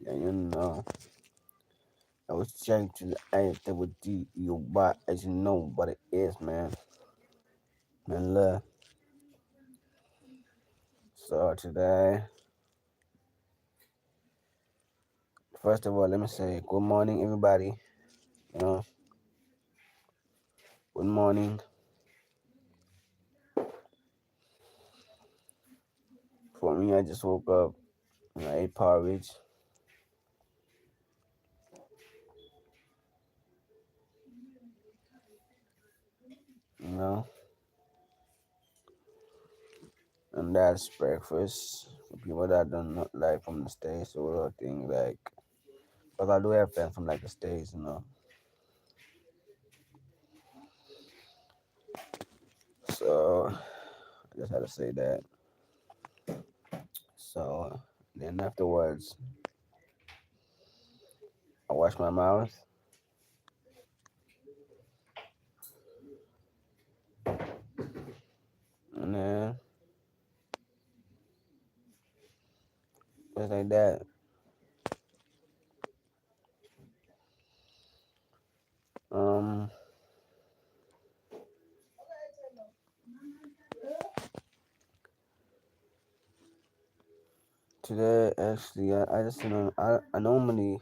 Yeah, you know. I was trying to anything with you, but as you know what it is, man. Man, look. So today, first of all, let me say good morning, everybody. You know, good morning. For me, I just woke up and I ate porridge. You know, and that's breakfast. For people that don't know, like from the states or other thing, like, because I do have friends from like the states, you know. So I just had to say that. So then afterwards, I wash my mouth, and then just like that. Um, Today actually, I just you know I normally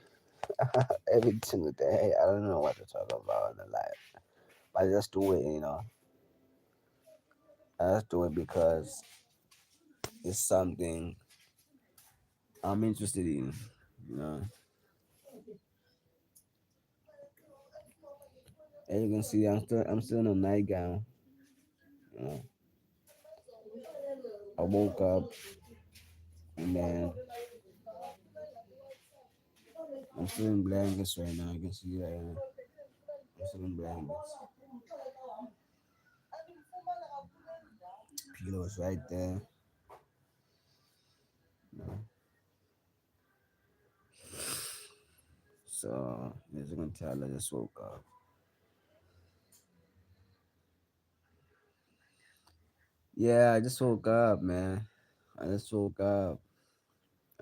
every single day I don't know what to talk about in the life. I just do it, you know. I just do it because it's something I'm interested in. You know, as you can see, I'm still in a nightgown. You know, I woke up and then I'm still in blankets right now. You can see that I'm still in blankets. Pillows right there. You know. So as you can tell, I just woke up. Yeah, I just woke up, man. I just woke up.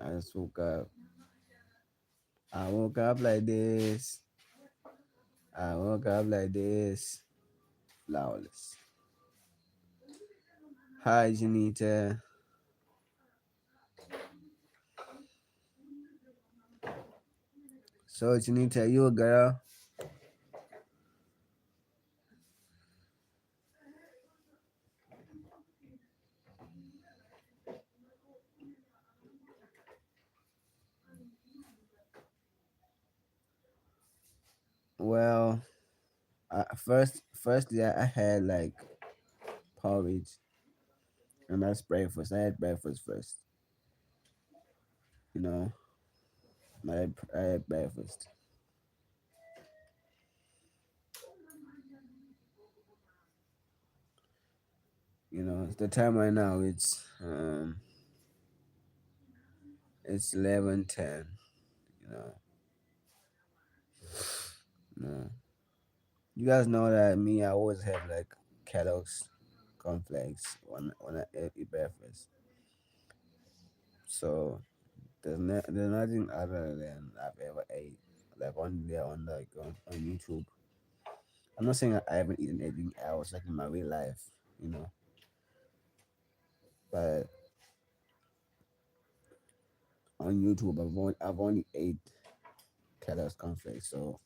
I just woke up. I woke up like this. I woke up like this. Flawless. Hi, Janita. So, Janita, you a girl? Well, firstly, I had like porridge, and that's breakfast. I had breakfast first. You know, I had breakfast. You know, it's the time right now. It's 11:10. You know, no. You guys know that me. I always have like Kellogg's cornflakes when I eat breakfast. So there's nothing other than I've ever ate like on there on like on YouTube. I'm not saying I haven't eaten anything else like in my real life, you know, but on YouTube I've only ate Kellogg's cornflakes, so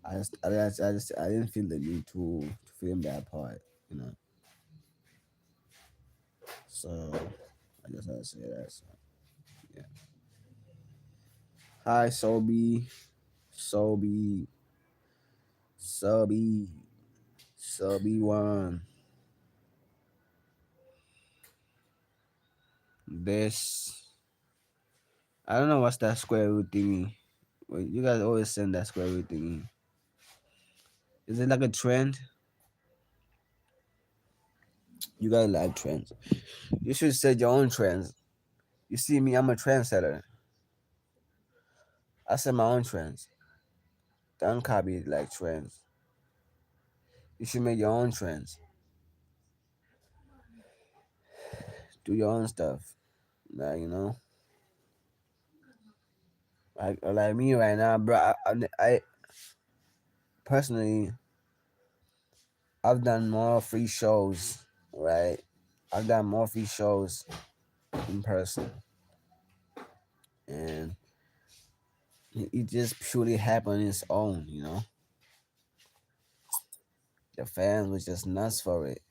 I didn't feel the need to film that part, you know. So I just had to say that. So yeah. Hi Sobi, Sobi, Sobi, Sobi one. This I don't know what's that square root thingy. Well, you guys always send that square root thingy. Is it like a trend? You guys like trends. You should set your own trends. You see me, I'm a trendsetter. I set my own trends. Don't copy like trends. You should make your own trends. Do your own stuff. Like, you know? Like me right now, bro. I personally, I've done more free shows, right? I've done more free shows in person, and it just purely happened on its own. The fans was just nuts for it.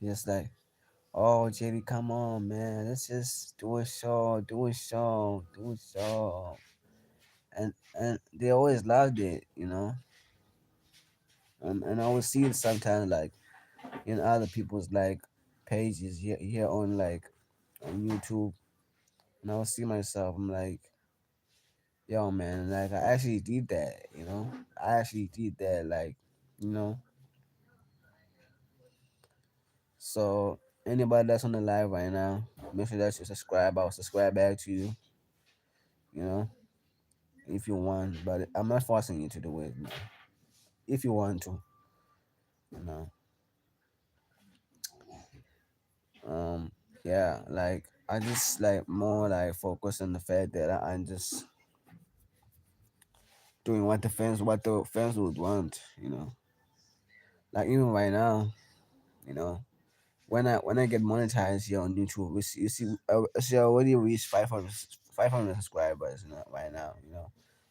Just like, oh, Jaddey, come on, man, let's just do a show, do a show, do a show, and they always loved it. And I always see it sometimes like in other people's like pages here on like on YouTube, and I will see myself. I'm like, yo, man, like I actually did that. I actually did that, like, you know. So anybody that's on the live right now, make sure that you subscribe. I'll subscribe back to you, you know, if you want. But I'm not forcing you to do it. If you want to, you know. Um, yeah, like I just like more like focus on the fact that I'm just doing what the fans would want. Like even right now, you know, when I get monetized here on YouTube, we see already reached 500 subscribers, right now.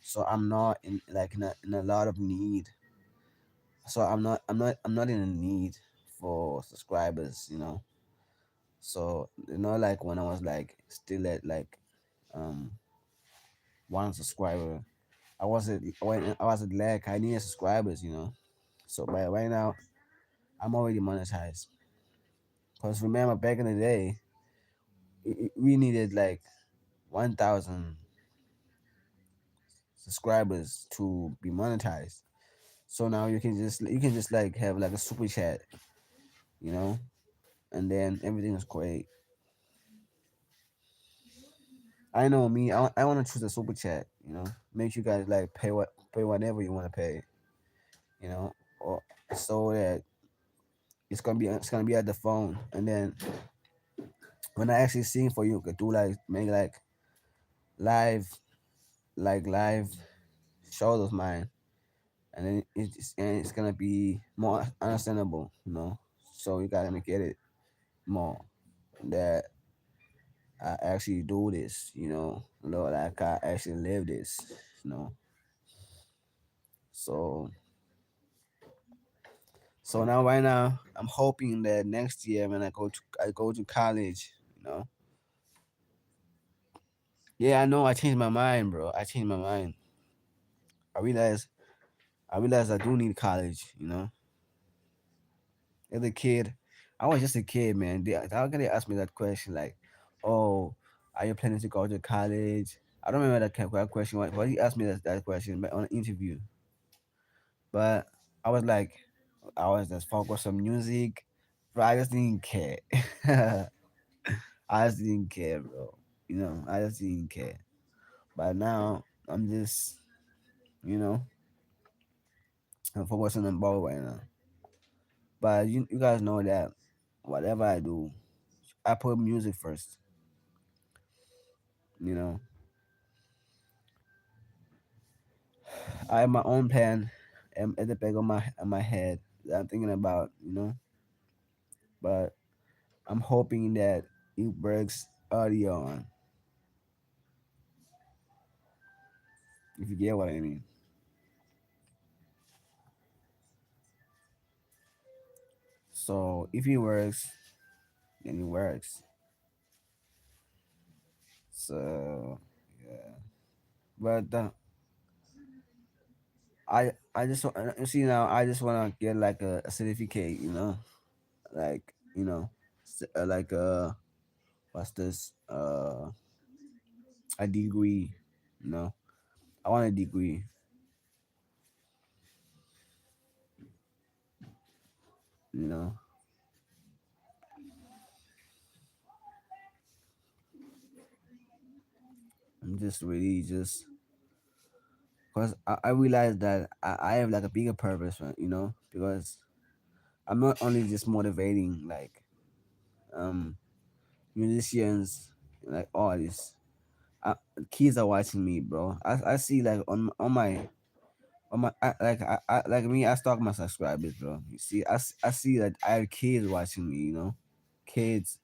So I'm not in like in a lot of need. So I'm not in a need for subscribers. So like when I was like still at like um one subscriber, I was at like I needed subscribers. So by right now I'm already monetized. Cause remember back in the day, we needed like 1,000 subscribers to be monetized. So now you can just like have like a super chat, you know, and then everything is great. I know me. I want to choose a super chat. Make you guys like pay whatever you want to pay. You know, or so that it's gonna be at the phone, and then when I actually sing for you, could do like make live live shows of mine, and then it's gonna be more understandable. So you gotta get it more that I actually do this. Like I actually live this. You know, so so now right now I'm hoping that next year when I go to college. You know, yeah, I know I changed my mind, bro. I changed my mind. I realized I do need college. As a kid, I was just a kid, man. How can they ask me that question? Like, oh, are you planning to go to college? I don't remember that question. Why he asked me that question on an interview? But I was like, I was just focused on music, but I just didn't care. I just didn't care, bro. I just didn't care. But now I'm just, you know, I'm focusing on both right now. But you guys know that whatever I do, I put music first. You know, I have my own plan at the back of my head that I'm thinking about. But I'm hoping that it works early on, if you get what I mean. So if it works, then it works. So yeah, but I just you see now I just want to get like a certificate, like like what's this a degree, you know. I want a degree, you know. I'm just really just because I realize that I have like a bigger purpose, right, because I'm not only just motivating like um musicians, like artists. I, kids are watching me, bro. I see like on my like me. I stalk my subscribers, bro. You see, I see that I have kids watching me. You know, kids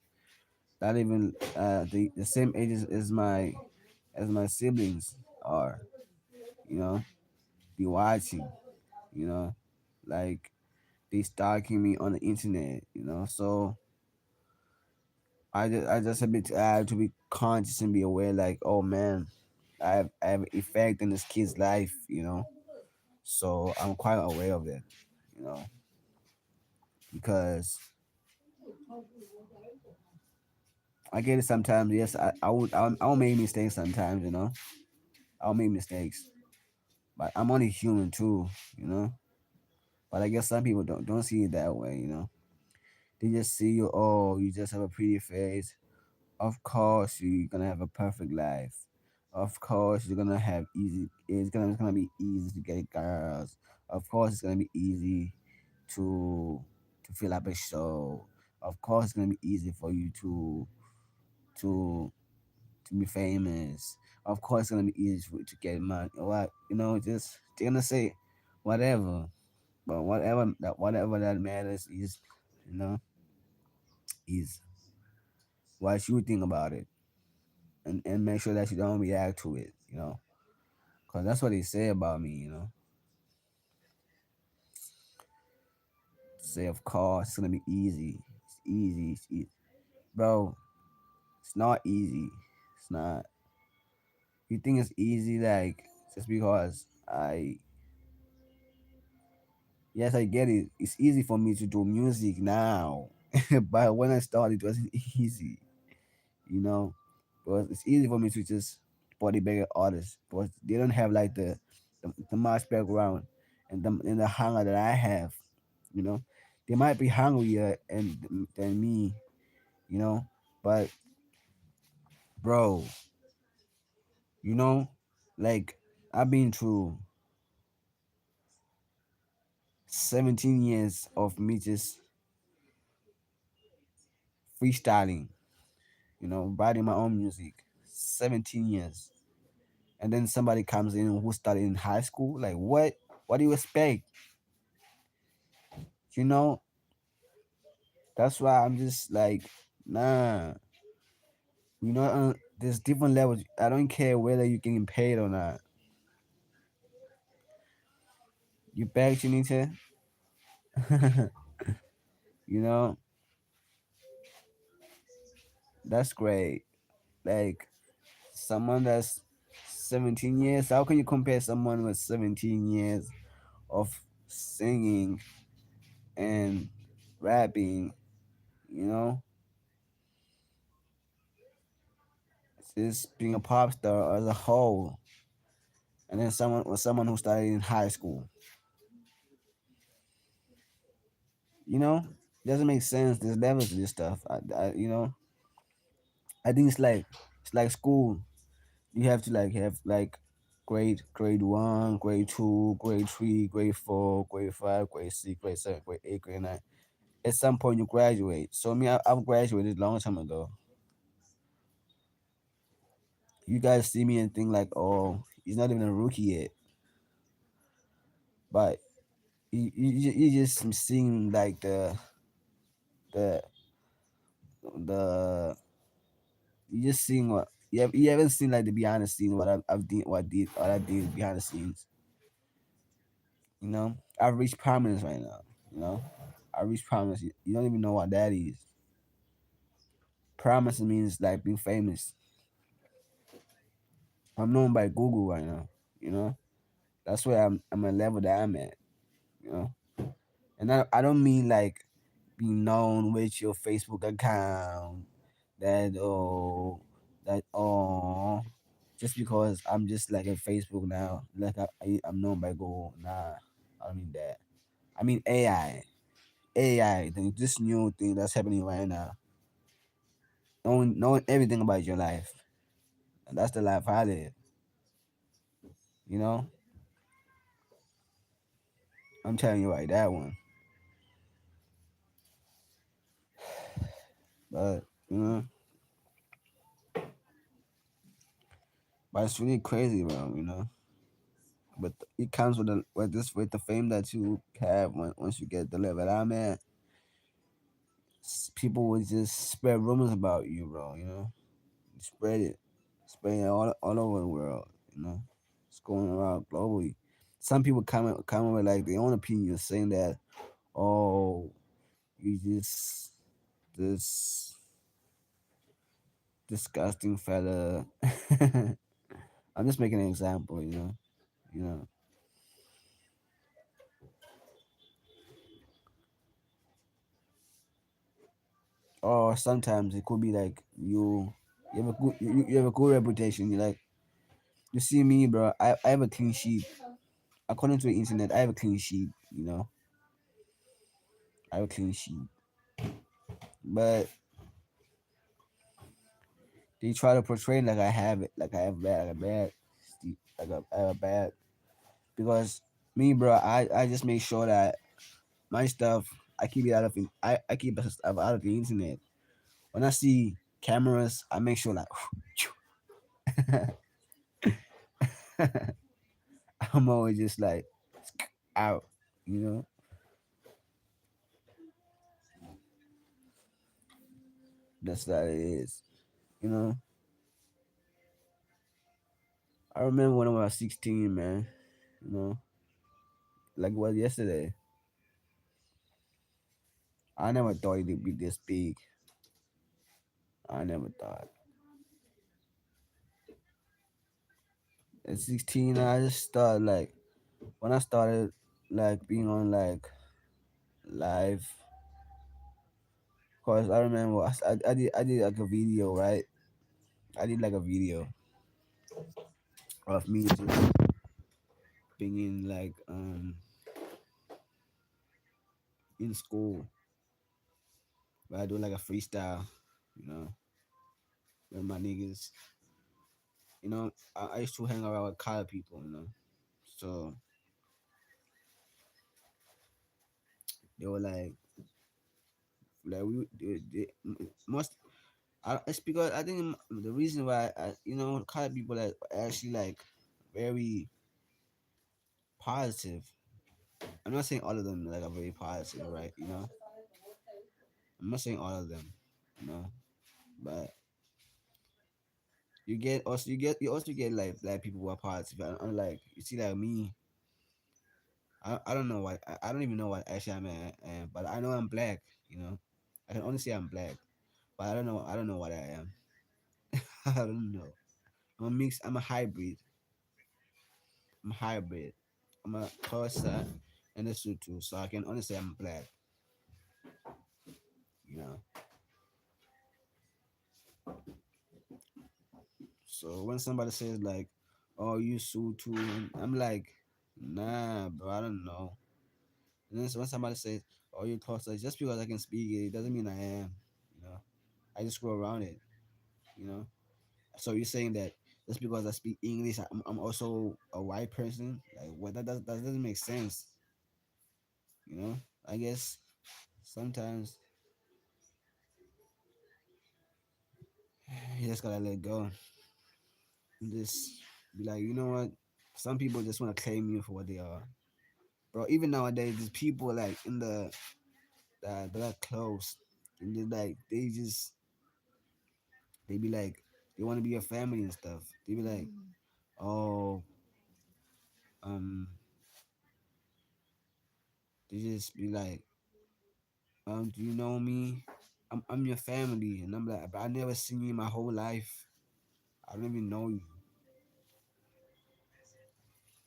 not even the same age as my siblings are. You know, be watching. You know, like they stalking me on the internet. You know, so I just I have to be conscious and be aware. Like, oh man, I have effect in this kid's life. You know, so I'm quite aware of it. You know, because I get it sometimes. Yes, I'll make mistakes sometimes. You know, I'll make mistakes, but I'm only human too. You know, but I guess some people don't see it that way. You know, they just see you. Oh, you just have a pretty face. Of course, you're gonna have a perfect life. Of course, you're gonna have easy. It's gonna be easy to get girls. Of course, it's gonna be easy to fill up a show. Of course, it's gonna be easy for you to to be famous. Of course, it's gonna be easy for you to get money. What you know, just they're gonna say whatever, but whatever that matters is, you know, is what you think about it, and make sure that you don't react to it. You know, cause that's what they say about me. You know, say of course it's gonna be easy. It's easy. It's easy. Bro. It's not easy. It's not. You think it's easy, like just because I yes, I get it. It's easy for me to do music now, but when I started, it wasn't easy. You know, but it's easy for me to just body bigger artists, but they don't have like the much background and the hunger that I have. You know, they might be hungrier and than me. You know, but bro, you know, like I've been through 17 years of me just freestyling, you know, writing my own music. 17 years. And then somebody comes in who started in high school. Like, what? What do you expect? You know, that's why I'm just like, nah. You know, there's different levels. I don't care whether you're getting paid or not. You back, Janita? You know, that's great. Like, someone that's 17 years, how can you compare someone with 17 years of singing and rapping, you know, just being a pop star as a whole, and then someone who started in high school, you know, doesn't make sense. There's levels to this stuff. You know, I think it's like school. You have to like have like grade one, grade two, grade three, grade four, grade five, grade six, grade seven, grade eight, grade nine. At some point you graduate. So me, I've graduated a long time ago. You guys see me and think like, oh, he's not even a rookie yet. But you just seeing like the the you just seeing what you haven't seen like the behind the scenes I've did what I did behind the scenes. You know, I've reached prominence right now. You know, I reached prominence. You don't even know what that is. Prominence means like being famous. I'm known by Google right now. You know, that's where I'm at level that I'm at. You know, and I don't mean like being known with your Facebook account that just because I'm just like in Facebook now, like I'm known by Google. Nah, I don't mean that. I mean AI, this new thing that's happening right now. Knowing everything about your life. And that's the life I live. You know, I'm telling you right that one. But you know, But it's really crazy, bro. But it comes with with the fame that you have once you get the level I'm at. People would just spread rumors about you, bro. Spread it, spread it all over the world. It's going around globally. Some people comment with like their own opinion, saying that, oh, you just this disgusting fella. I'm just making an example, you know. Or sometimes it could be like you have a good reputation. You see me, bro. I have a clean sheet. According to the internet, I have a clean sheet. I have a clean sheet. But they try to portray like I have it, like I have bad, like a bad, I have a bad. Because me, bro, I just make sure that my stuff I keep it out of I keep it stuff out of the internet. When I see cameras, I make sure like I'm always just like out, you know. That's what it is, you know. I remember when I was 16, man. You know, like it was yesterday. I never thought it'd be this big. I never thought. At 16, I just started like when I started like being on like live. Cause I remember I did like a video, right? I did like a video of me just being in like in school, where I do like a freestyle, you know, with my niggas. I used to hang around with colored people, so they were like most. It's because I think the reason why colored people that are actually like very positive. I'm not saying all of them like are very positive, right? I'm not saying all of them, you know, but you also get like black people who are positive. Unlike you see like me, I don't know what I don't even know what actually but I know I'm black. I can only say I'm black, but I don't know what I am. I don't know. I'm a mix. I'm a hybrid. I'm a hybrid. I'm a Xhosa and a Sutu, so I can only say I'm black. You know. So when somebody says like, "Oh, you Sutu," I'm like, "Nah, bro, I don't know." And then when somebody says, "Oh, you Xhosa," just because I can speak it, it doesn't mean I am. You know. I just go around it. You know. So you're saying that just because I speak English, I'm also a white person? Like, what? That doesn't make sense. I guess sometimes you just gotta let go and just be like, you know what? Some people just want to claim you for what they are, bro. Even nowadays, there's people like in the that are close, and they be like they want to be your family and stuff. They be like, oh, um, they just be like, do you know me? I'm your family, and I'm like, but I never seen you in my whole life. I don't even know you.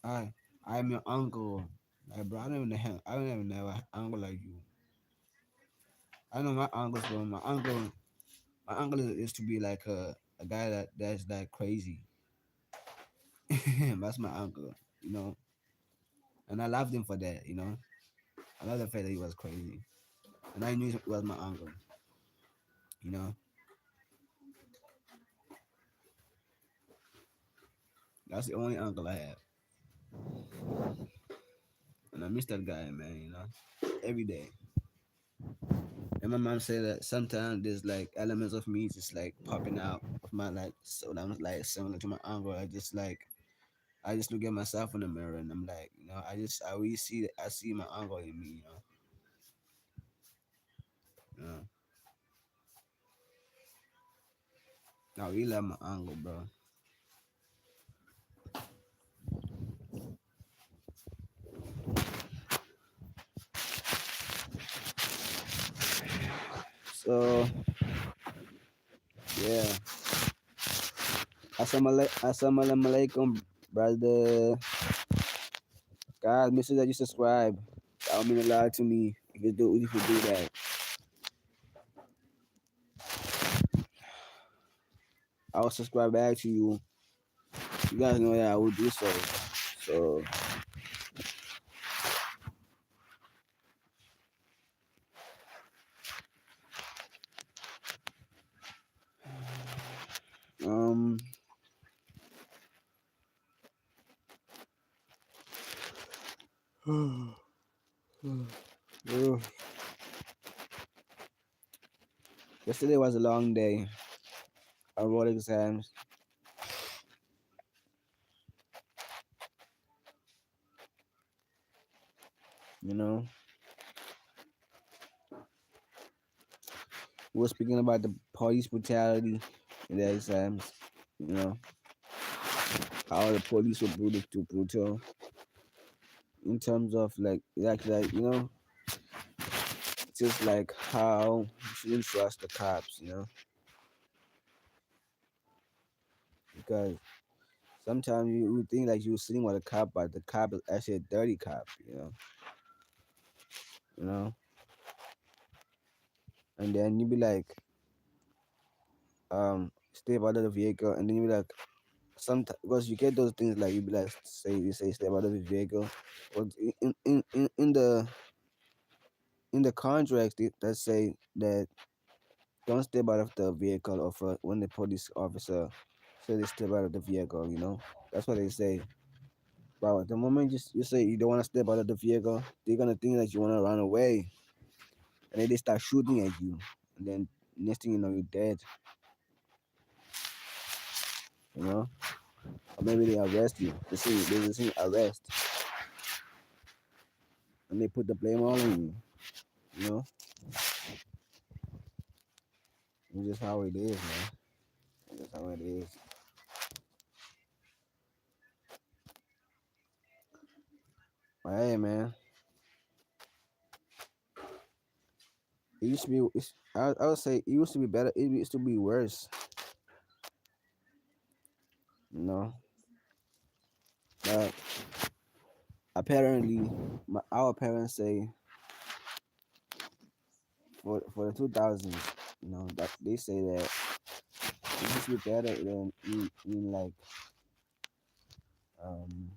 I I'm your uncle. Like, bro, I don't even know an uncle like you. I know my uncle's bro. My uncle is to be like a guy that's like crazy. That's my uncle, and I loved him for that. I love the fact that he was crazy, and I knew he was my uncle. You know, that's the only uncle I have, and I miss that guy, man. Every day. And my mom said that sometimes there's like elements of me just like popping out of my like, so I'm like similar to my uncle. I just look at myself in the mirror and I'm like, I really see I see my uncle in me, you know. I really love my uncle, bro. So yeah, assalamu alaikum, brother. God, make sure that you subscribe. That would mean a lot to me if you do that. I will subscribe back to you. You guys know that I will do so. So um yesterday was a long day. I wrote exams, you know. We were speaking about the police brutality in the exams, you know, how the police were brutal in terms of like just like how you shouldn't trust the cops, because sometimes you would think like you're sitting with a cop, but the cop is actually a dirty cop, you know, and then you be like, step out of the vehicle, and then you be like, sometimes because you get those things like you be like, you say step out of the vehicle, but in the contracts that say that don't step out of the vehicle or for when the police officer say they step out of the vehicle, that's what they say. But the moment you say you don't want to step out of the vehicle, they're gonna think that you want to run away, and then they start shooting at you, and then next thing you know, you're dead. You know, or maybe they arrest you. They say arrest, and they put the blame all on you. You know, it's just how it is, man. It's just how it is. But hey, man, it used to be. I would say it used to be better. It used to be worse. You know, but apparently, our parents say for the 2000s, that they say that it used to be better than in like um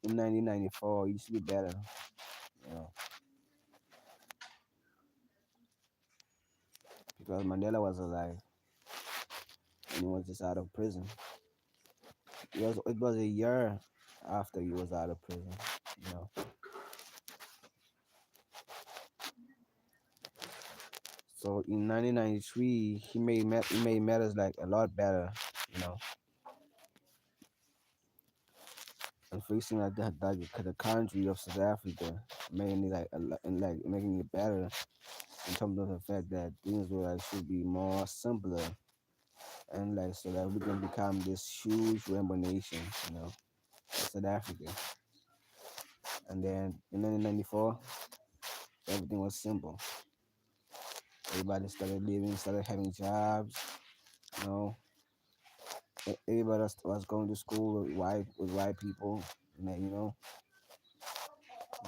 in 1994. It used to be better, you know, because Mandela was alive and he was just out of prison. It was a year after he was out of prison, you know. So in 1993, he made matters like a lot better, you know, and facing like the country of South Africa, making it like and like making it better in terms of the fact that things were like should be more simpler and like so that we can become this huge rainbow nation, South Africa. And then in 1994, everything was simple. Everybody started living, started having jobs, you know. Everybody was going to school with white people, and then,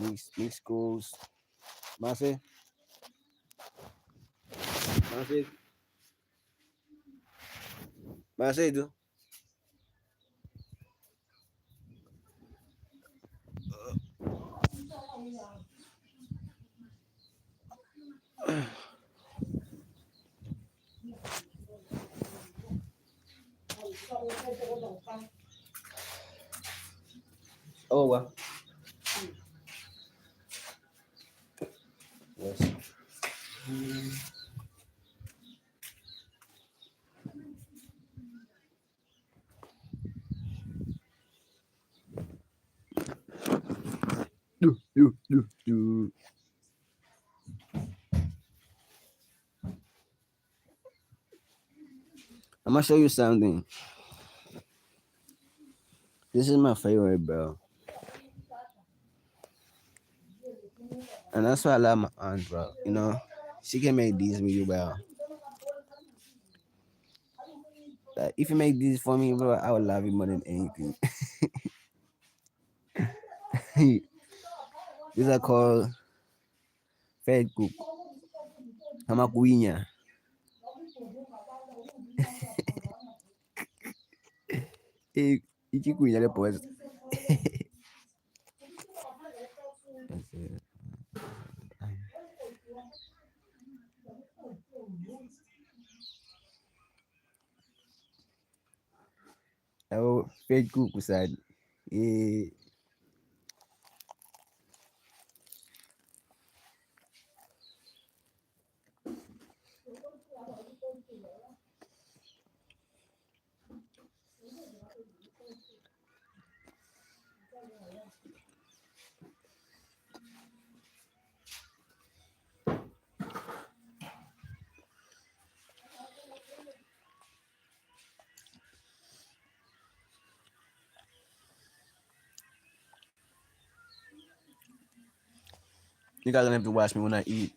mixed schools. Mase, Mase, Mase, do. Oh well, yes. Do. I'm gonna show you something. This is my favorite, bro. And that's why I love my aunt, bro. You know, she can make these with you, bro. Like, if you make these for me, bro, I would love you more than anything. These are called fed cook. Hamakuinya. Eh, ikikuinya depois. É o fed cook, sabe? E you guys don't have to watch me when I eat.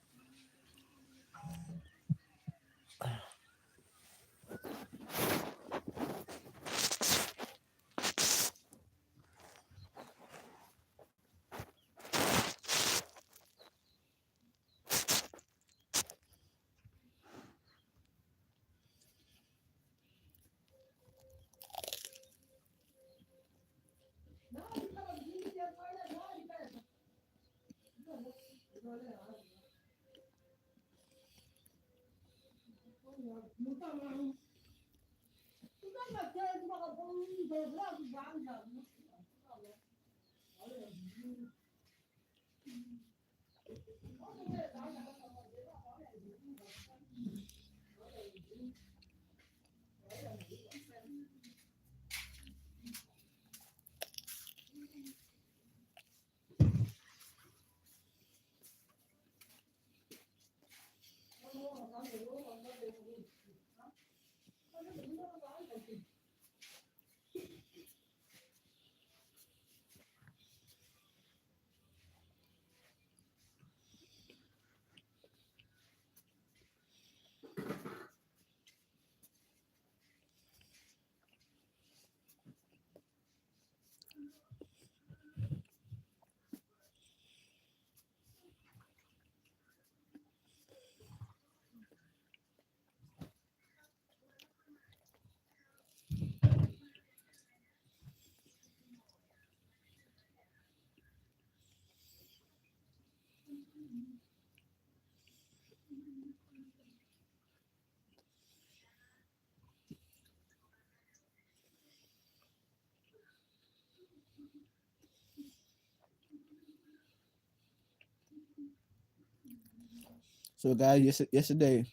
So, guys, yesterday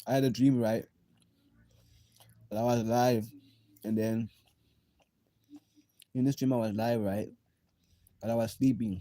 I had a dream, right? That I was live, and then in this dream I was live, right? And I was sleeping.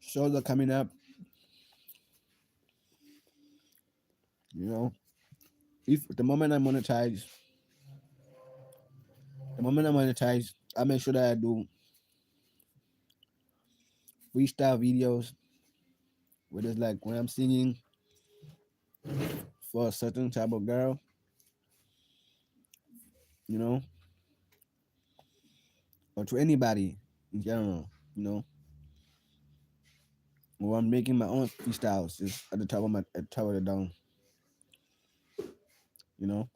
Shows are coming up, you know. If the moment I monetize, I make sure that I do freestyle videos where it's like when I'm singing for a certain type of girl, you know, or to anybody in general, you know, or I'm making my own freestyles just at the top of the dome, you know.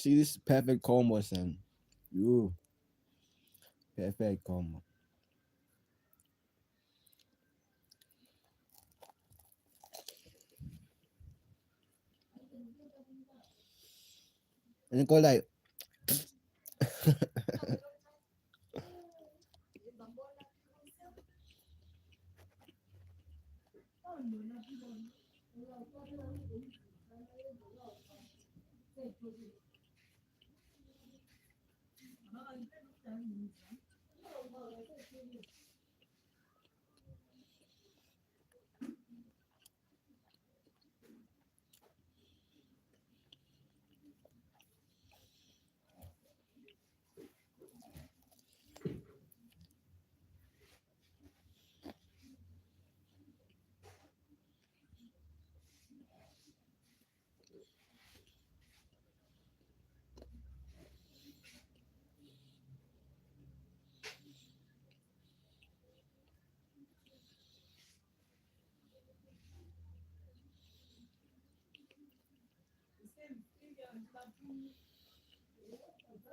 See this perfect combo, son. You perfect combo. And you go like,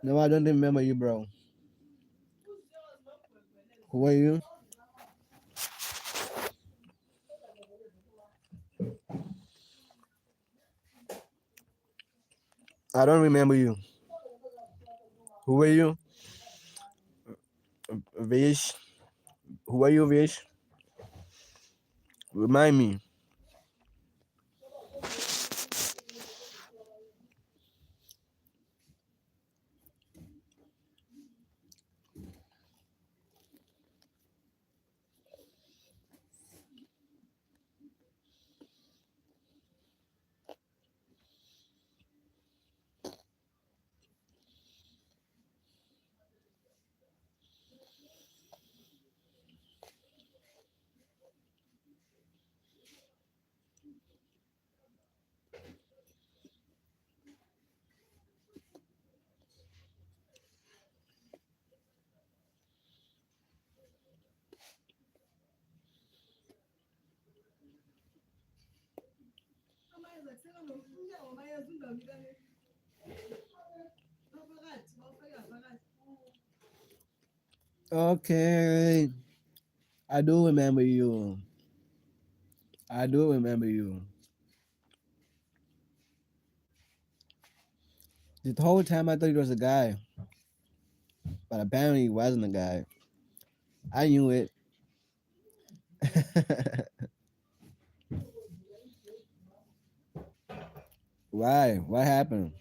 no, I don't remember you, bro. Who are you? I don't remember you. Who are you? Vish. Who are you, Vish? Remind me. Okay. I do remember you. I do remember you. The whole time I thought he was a guy, but apparently he wasn't a guy. I knew it. Why? What happened?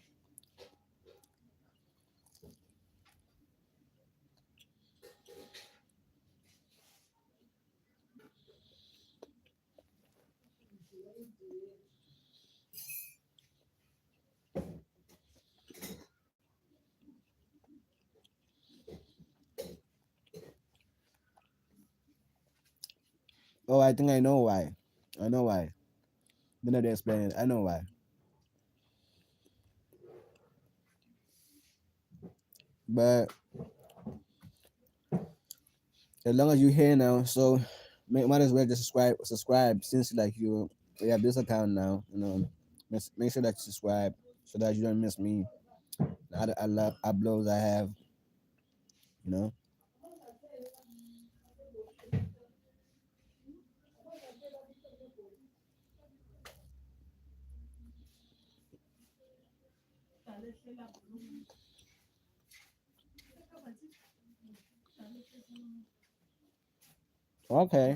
Oh, I think I know why. I know why. Then I explain it. I know why. But as long as you're here now, so might as well just subscribe since like you have this account now. Make sure that you subscribe so that you don't miss me. The other uploads I have. You know. Okay.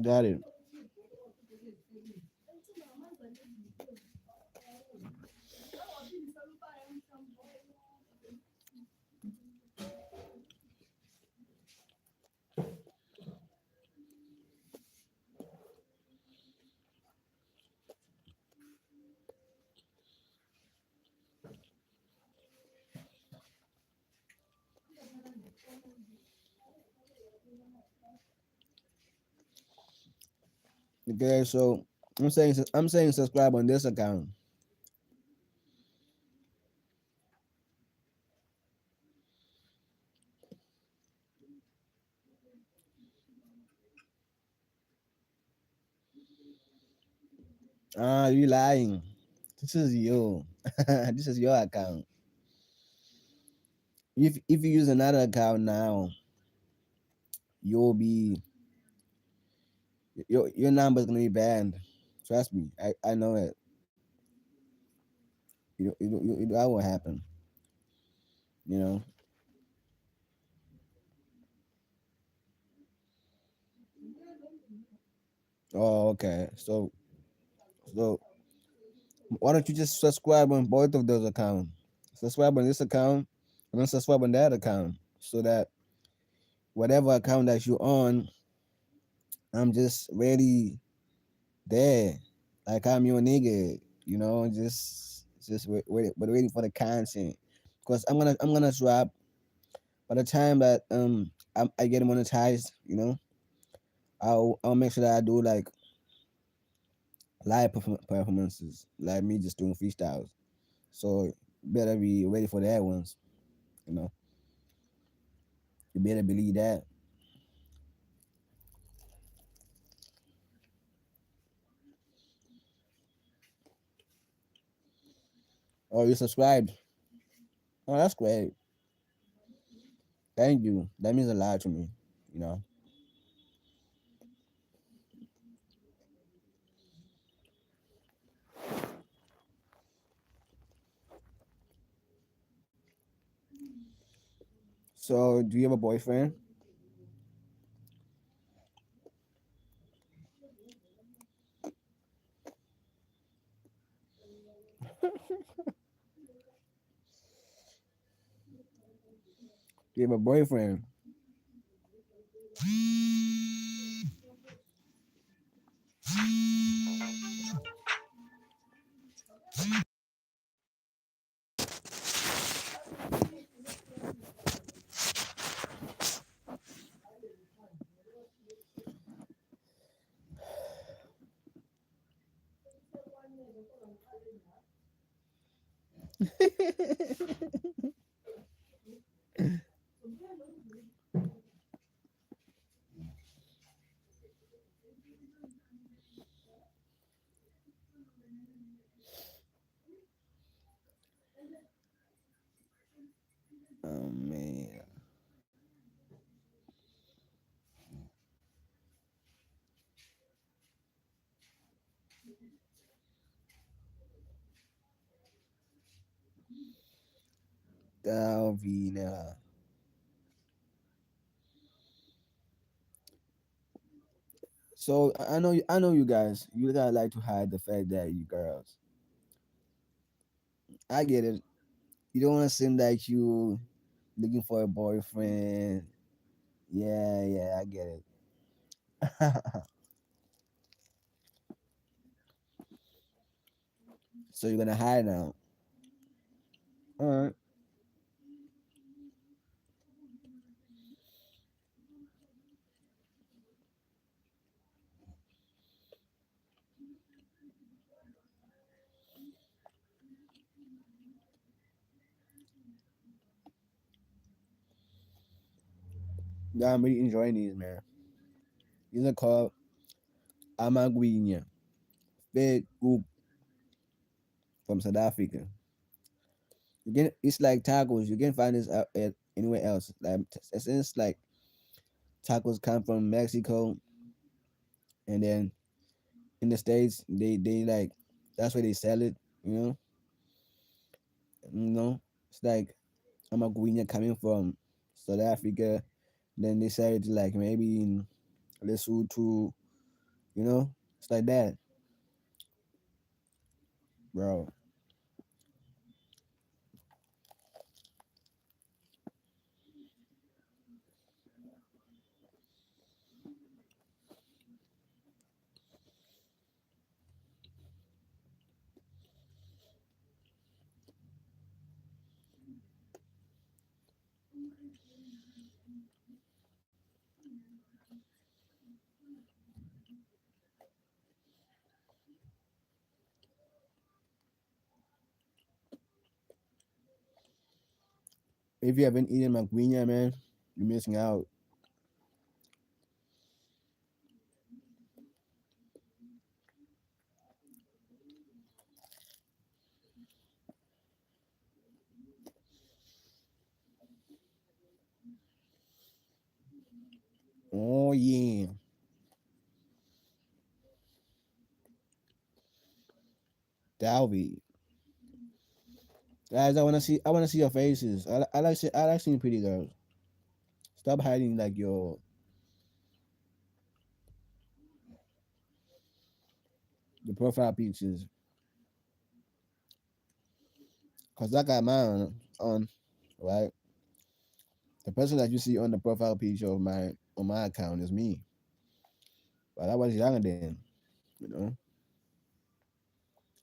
Got it. Okay. So I'm saying subscribe on this account. Ah, you lying. This is you. This is your account. If you use another account now, you'll be your number's gonna be banned. Trust me, I know it. That will happen. You know. Oh, okay. So why don't you just subscribe on both of those accounts? Subscribe on this account and then subscribe on that account so that whatever account that you're on, I'm just ready there. Like I'm your nigga, just waiting for the content. Because I'm gonna drop by the time that I get monetized, I'll make sure that I do like live performances, like me just doing freestyles. So better be ready for that ones, you know. You better believe that. Oh, you subscribed. Oh, that's great. Thank you. That means a lot to me, you know. So do you have a boyfriend? Do you have a boyfriend? Oh man. Davina. So I know you guys. You guys like to hide the fact that you girls. I get it. You don't want to seem like you looking for a boyfriend. Yeah, yeah, I get it. So you're gonna hide now. All right. Yeah, I'm really enjoying these, man. These are called Amaguinha. Big group from South Africa. It's like tacos. You can find this out at anywhere else. Like since like tacos come from Mexico, and then in the states they like that's where they sell it. You know, it's like Amaguinha coming from South Africa. Then they sell it like maybe in Lesotho. You know, it's like that, bro. If you haven't eaten Maguinha, man, you're missing out. Dalby. Guys, I wanna see your faces. I like seeing pretty girls. Stop hiding like your profile pictures. Cause I got mine on, right? The person that you see on the profile picture of my account is me. But I was younger then, you know,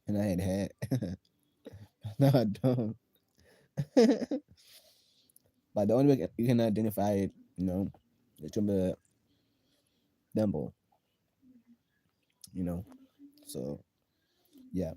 and I had hair. No, I don't. But the only way you can identify it, it's from the dimple, you know. So yeah.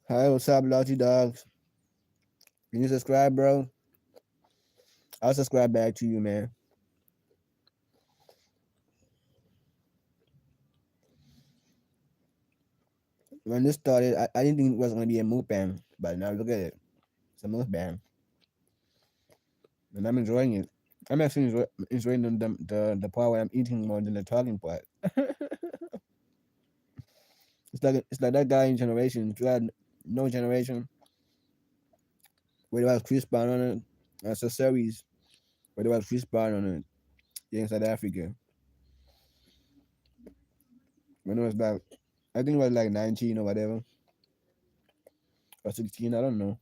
Hi, what's up, Lottie Dogs? Can you subscribe, bro? I'll subscribe back to you, man. When this started, I didn't think it was gonna be a mukbang, but now look at it. It's a mukbang, and I'm enjoying it. I'm actually enjoying the part where I'm eating more than the talking part. It's like that guy in Generation. If you had no Generation, where there was Chris Brown on it, it's a series where there was Chris Brown on it. Yeah, in South Africa. When it was like, I think it was like 19 or whatever, or 16. I don't know.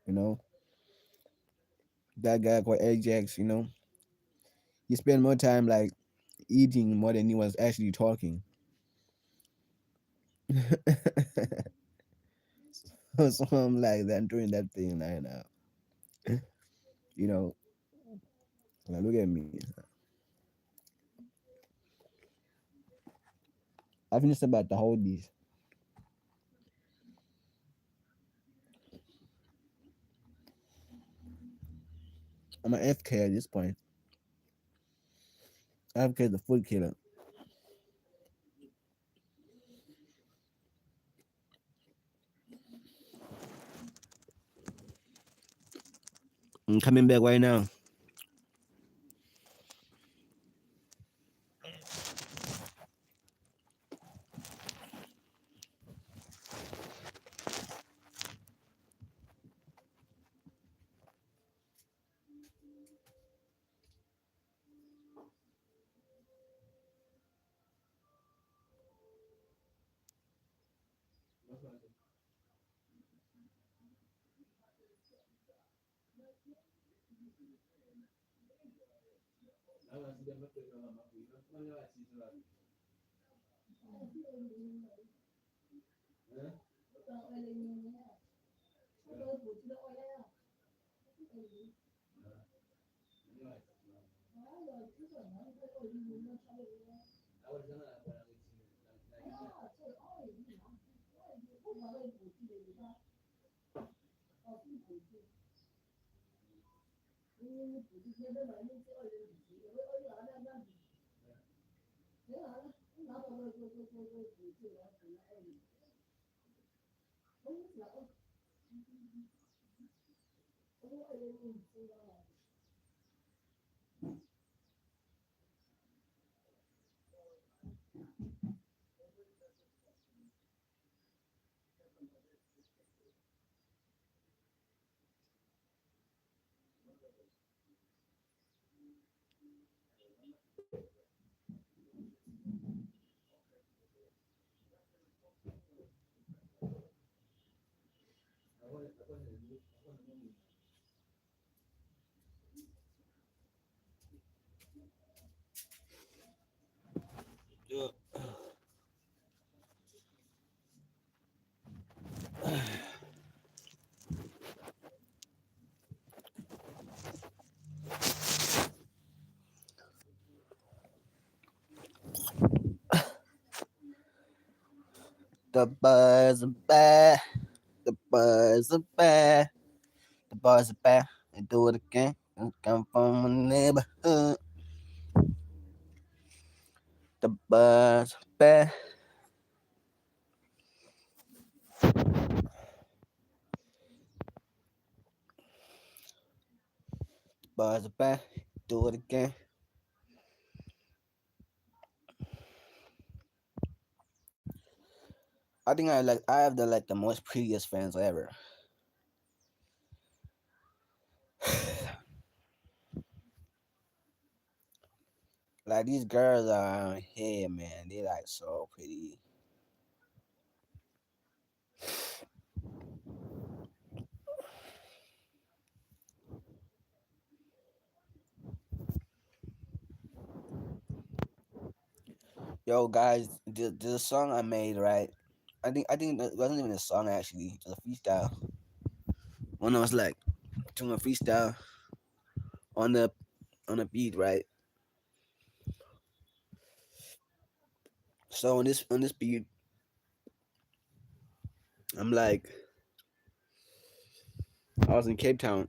You know, that guy called Ajax. He spent more time like eating more than he was actually talking. So I'm like, I'm doing that thing right now. You know, like, look at me. I finished about to hold these. I'm an FK at this point. FK the food killer. I'm coming back right now. The bars are bad. The bars are bad. The bars are bad. They do it again. I come from a neighborhood. The bars are bad. The bars are bad. Do it again. I think I have the most prettiest fans ever. Like these girls are here, man. They like so pretty. Yo, guys, the song I made, right? I think it wasn't even a song actually. It was a freestyle. When I was like doing a freestyle on the on the beat, right? So on this beat, I'm like, I was in Cape Town,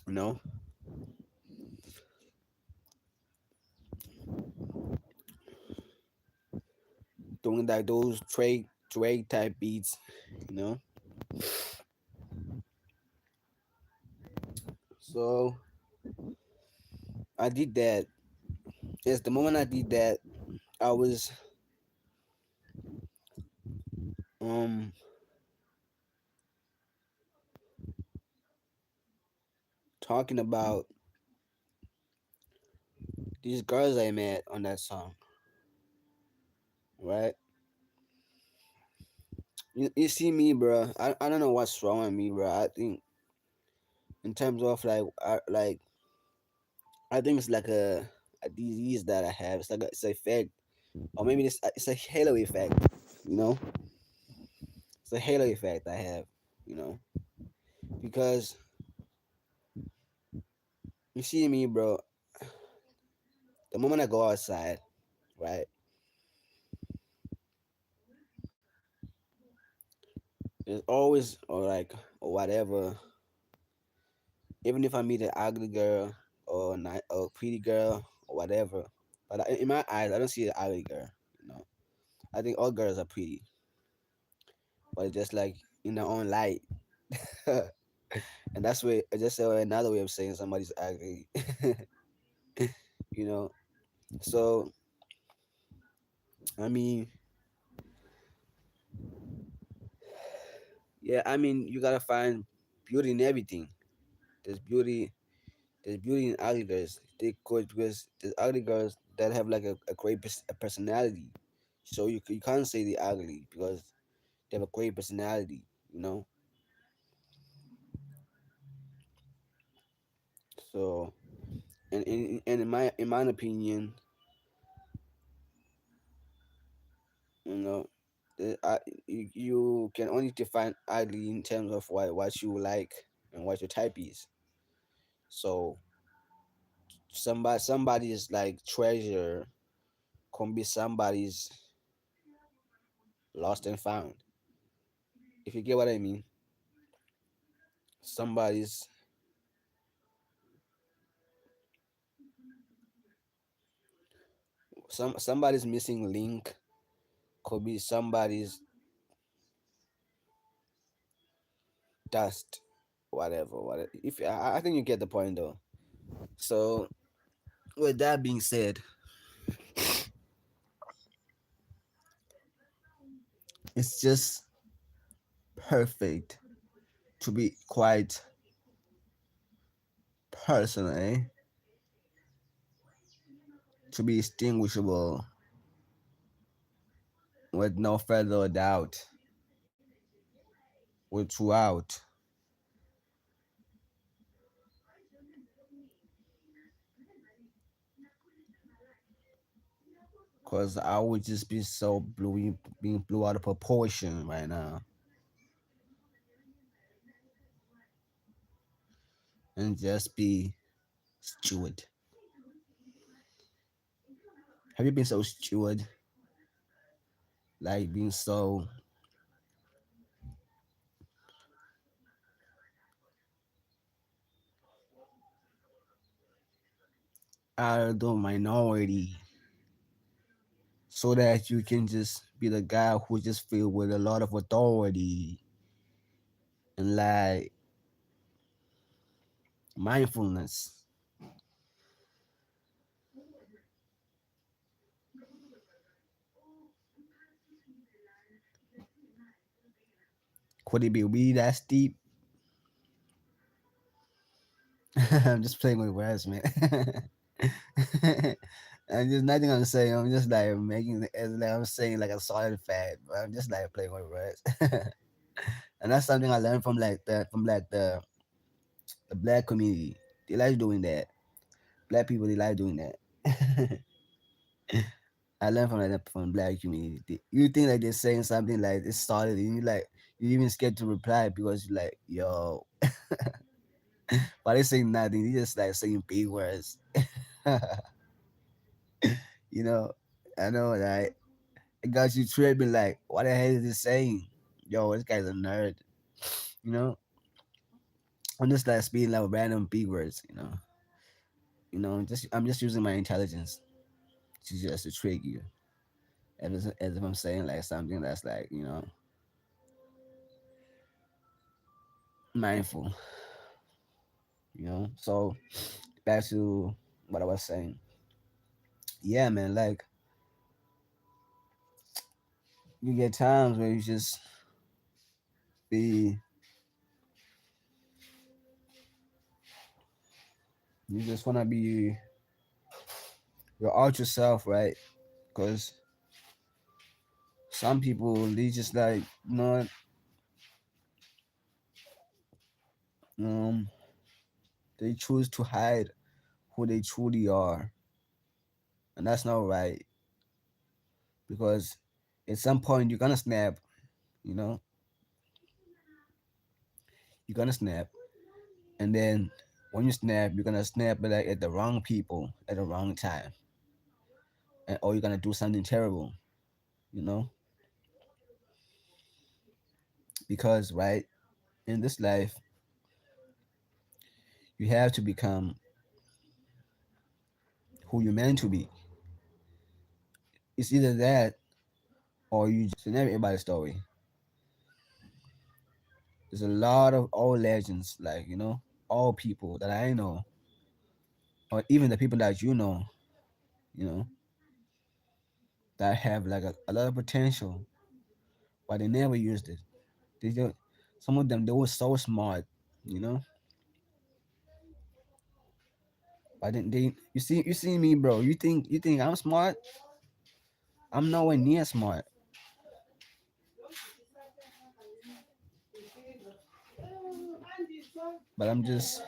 you know, doing like those trade type beats, you know. So I did that. Yes, the moment I did that, I was um talking about these girls I met on that song, right? You see me, bro. I don't know what's wrong with me, bro. I think in terms of I think it's like a disease that I have. It's like it's an effect, or maybe it's a halo effect. You know, it's a halo effect I have. You know, because you see me, bro. The moment I go outside, right? There's always or whatever. Even if I meet an ugly girl or pretty girl or whatever, but in my eyes, I don't see an ugly girl. You know, I think all girls are pretty, but just like in their own light. And that's way just another way of saying somebody's ugly. You know. So I mean, yeah, I mean you gotta find beauty in everything. There's beauty there's beauty in ugly girls. They could because there's ugly girls that have like a great personality. So you can't say they're ugly because they have a great personality, you know. So and in my opinion, you know, you can only define ugly in terms of what you like and what your type is. So somebody's like treasure can be somebody's lost and found. If you get what I mean, somebody's somebody's missing link could be somebody's dust, whatever. Whatever. If I think you get the point though. So with that being said, it's just perfect to be quite personal, eh? To be distinguishable with no further doubt, with throughout. Cause I would just be so being blew out of proportion right now, and just be steward. Have you been so steward? like being so out of the minority so that you can just be the guy who just filled with a lot of authority and like mindfulness. Could it be we that's deep? I'm just playing with words, man. And there's nothing I'm saying. I'm just like making it as like I'm saying like a solid fact, but I'm just like playing with words. And that's something I learned from the black community. They like doing that. Black people they like doing that. I learned from that from black community. You think like they're saying something like it's solid, and you like you even scared to reply because you're like, yo, but they saying nothing. They just like saying big words. You know, I know, right? It got you tripping like, what the hell is this saying? Yo, this guy's a nerd. You know, I'm just like speaking like random big words. Just I'm just using my intelligence to just to trick you, as if I'm saying like something that's like mindful. So back to what I was saying. Yeah, man. Like you get times where be you just wanna be your out yourself, right? Because some people they just like um they choose to hide who they truly are, and that's not right. Because at some point you're gonna snap. You know, you're gonna snap, and then when you snap, you're gonna snap like at the wrong people at the wrong time, or you're gonna do something terrible. You know, because right in this life you have to become who you're meant to be. It's either that or you just in everybody's story. There's a lot of old legends, like all people that I know, or even the people that you know, that have like a lot of potential, but they never used it. They just, some of them they were so smart, you know, but then you see me, bro. You think I'm smart? I'm nowhere near smart, but I'm just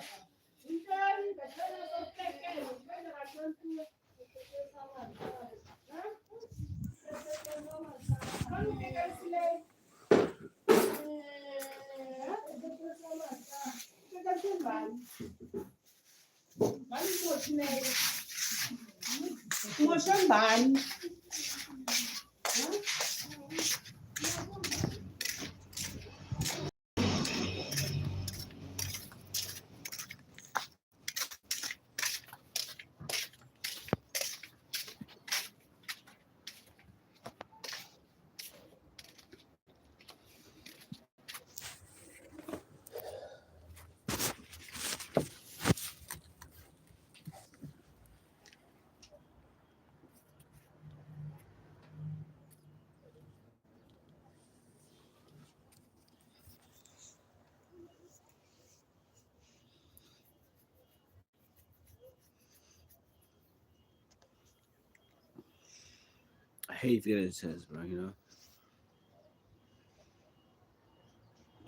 I hate feeling test, bro. You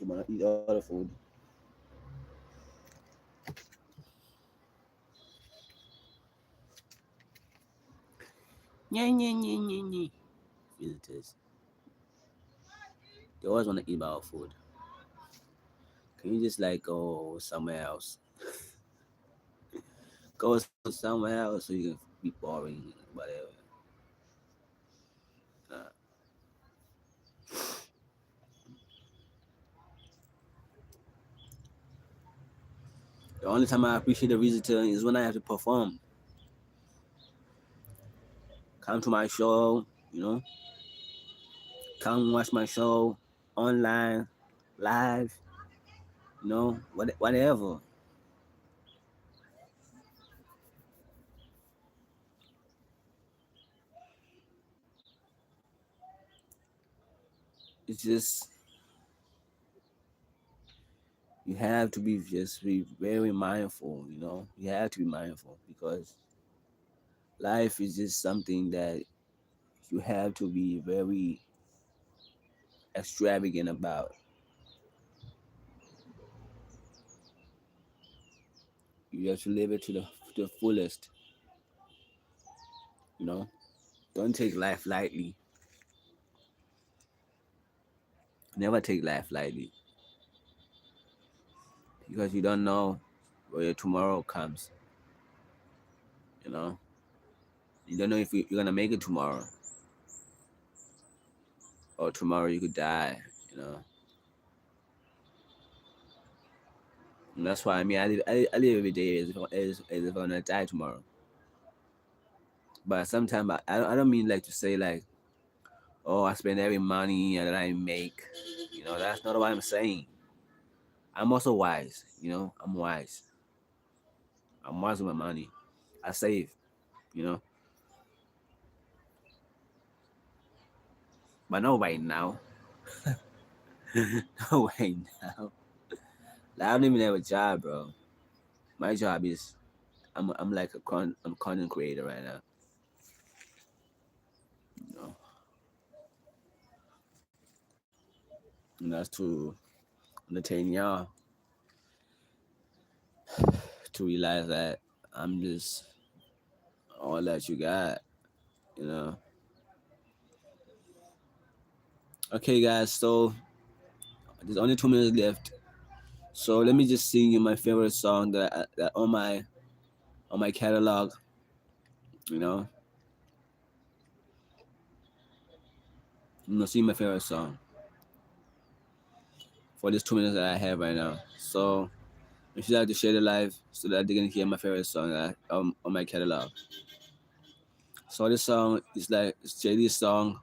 wanna eat all the food. Yeah, yeah, yeah, yeah, yeah. Feel test. They always wanna eat my food. Can you just like go somewhere else? Go somewhere else so you can be boring, whatever. Uh, only time I appreciate a visitor is when I have to perform. Come to my show, you know, come watch my show online, live, whatever. It's just you have to be very mindful. You have to be mindful because life is just something that you have to be very extravagant about. You have to live it to the fullest. You know, don't take life lightly. Never take life lightly because you don't know where your tomorrow comes. You know, you don't know if you're gonna make it tomorrow, or tomorrow you could die. You know, and that's why I live every day as if I'm gonna die tomorrow. But sometimes I don't mean like to say like, oh, I spend every money that I make. That's not what I'm saying. I'm also wise. I'm wise. I'm wise with my money. I save. You know, but not right now. No right now. Like, I don't even have a job, bro. My job is I'm like I'm a content creator right now. You know, and that's to entertain y'all to realize that I'm just all that you got. You know. Okay, guys. So there's only 2 minutes left. So let me just sing you my favorite song that on my catalog. You know, I'm gonna sing my favorite song for this 2 minutes that I have right now. So if you like to share the live so that they can hear my favorite song on my catalog. So this song is like it's Jaddey's song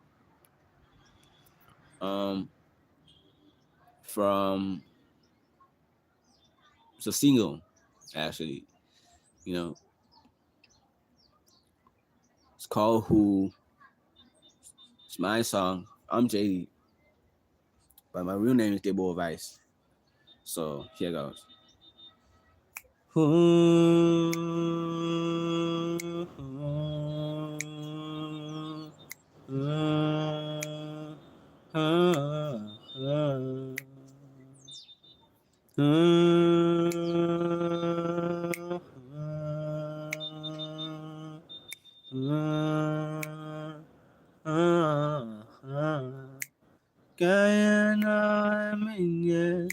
um from it's a single actually. You know, it's called Who. It's my song. I'm Jaddey, but my real name is Debo Vice. So here goes. Kaya namin yan.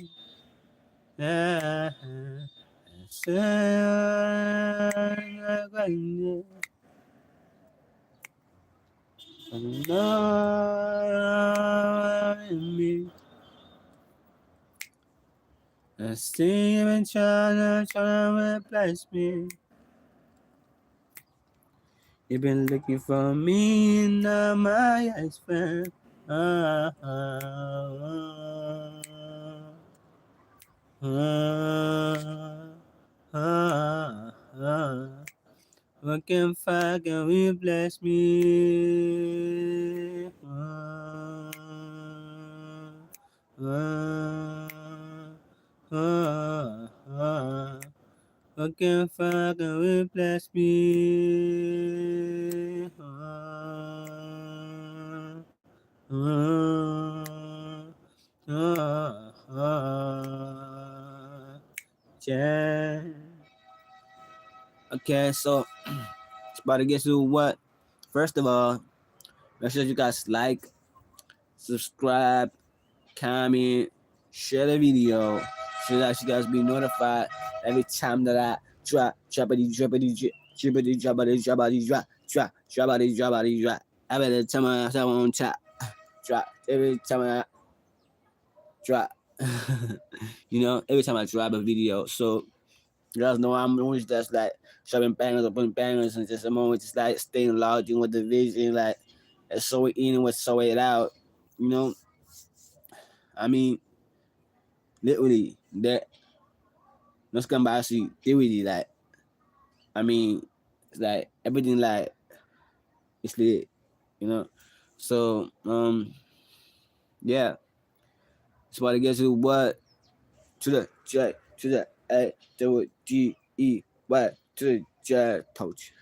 Saya na kanya. Me. I see you in China trying to replace me. You've been looking for me and now my eyes found. What can fucking replace me? What can fucking replace me? Yeah. Okay, so it's about to get to what? First of all, make sure you guys like, subscribe, comment, share the video so that you guys be notified every time that I drop. Every time I on top, drop. Every time I drop. Every time I drop a video. So Girls know I'm always just like shoving bangers upon bangers and just I'm always just like staying loud with the vision, like and so it in and so it out. You know, I mean, literally that let's come back to literally like I mean it's like everything like it's lit, you know. So yeah. So I guess it what to the J to the A to the G E Y to the J touch.